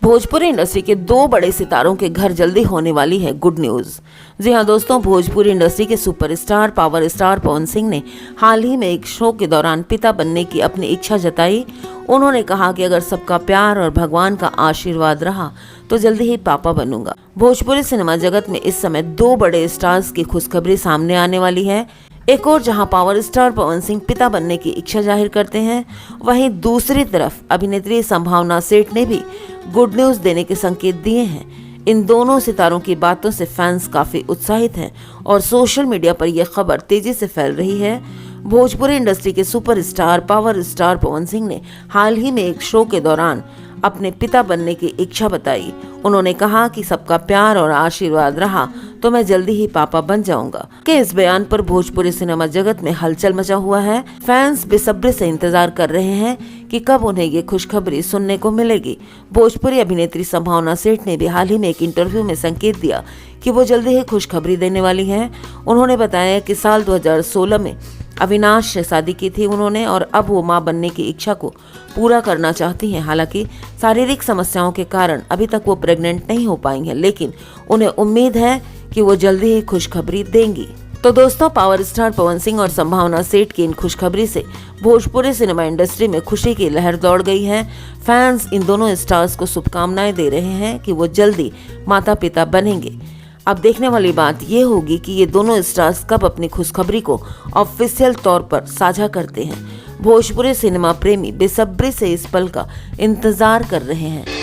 Bhojpuri industry के दो बड़े सितारों के घर जल्दी होने वाली है गुड न्यूज। जी हाँ दोस्तों, भोजपुरी इंडस्ट्री के superstar power star Pawan Singh ने हाल ही में एक शो के दौरान पिता बनने की अपनी इच्छा जताई। उन्होंने कहा कि अगर सबका प्यार और भगवान का आशीर्वाद रहा तो जल्दी ही पापा बनूंगा। भोजपुरी सिनेमा जगत में इस समय दो बड़े स्टार्स की खुशखबरी सामने आने वाली है। एक और जहां पावर स्टार पवन सिंह पिता बनने की इच्छा जाहिर करते हैं, वहीं दूसरी तरफ अभिनेत्री संभावना सेठ ने भी गुड न्यूज देने के संकेत दिए हैं। इन दोनों सितारों की बातों से फैंस काफी उत्साहित हैं और सोशल मीडिया पर यह खबर तेजी से फैल रही है। भोजपुरी इंडस्ट्री के superstar power star Pawan Singh ने हाल ही में एक शो के दौरान अपने पिता बनने की इच्छा बताई। उन्होंने कहा कि सबका प्यार और आशीर्वाद रहा तो मैं जल्दी ही पापा बन जाऊंगा। के इस बयान पर भोजपुरी सिनेमा जगत में हलचल मचा हुआ है। फैंस बेसब्री से इंतजार कर रहे हैं कि कब उन्हें ये खुशखबरी सुनने को मिलेगी। भोजपुरी अभिनेत्री संभावना सेठ ने भी हाल ही में एक इंटरव्यू में संकेत दिया कि वो जल्दी ही खुशखबरी देने वाली हैं। उन्होंने बताया कि साल 2016 में अविनाश से शादी की थी उन्होंने और अब वो मां बनने की इच्छा को पूरा करना चाहती हैं। हालांकि शारीरिक समस्याओं के कारण अभी तक वो प्रेग्नेंट नहीं हो पाई हैं, लेकिन उन्हें उम्मीद है कि वो जल्दी ही खुशखबरी देंगी। तो दोस्तों, पावर स्टार पवन सिंह और संभावना सेठ की इन खुशखबरी से भोजपुरी सिनेमा इंडस्ट्री में खुशी की लहर दौड़ गई है। फैंस इन दोनों स्टार्स को शुभकामनाएं दे रहे हैं कि वो जल्दी माता पिता बनेंगे। अब देखने वाली बात ये होगी कि ये दोनों स्टार्स कब अपनी खुशखबरी को ऑफिशियल तौर पर साझा करते हैं। भोजपुरी सिनेमा प्रेमी बेसब्री से इस पल का इंतजार कर रहे हैं।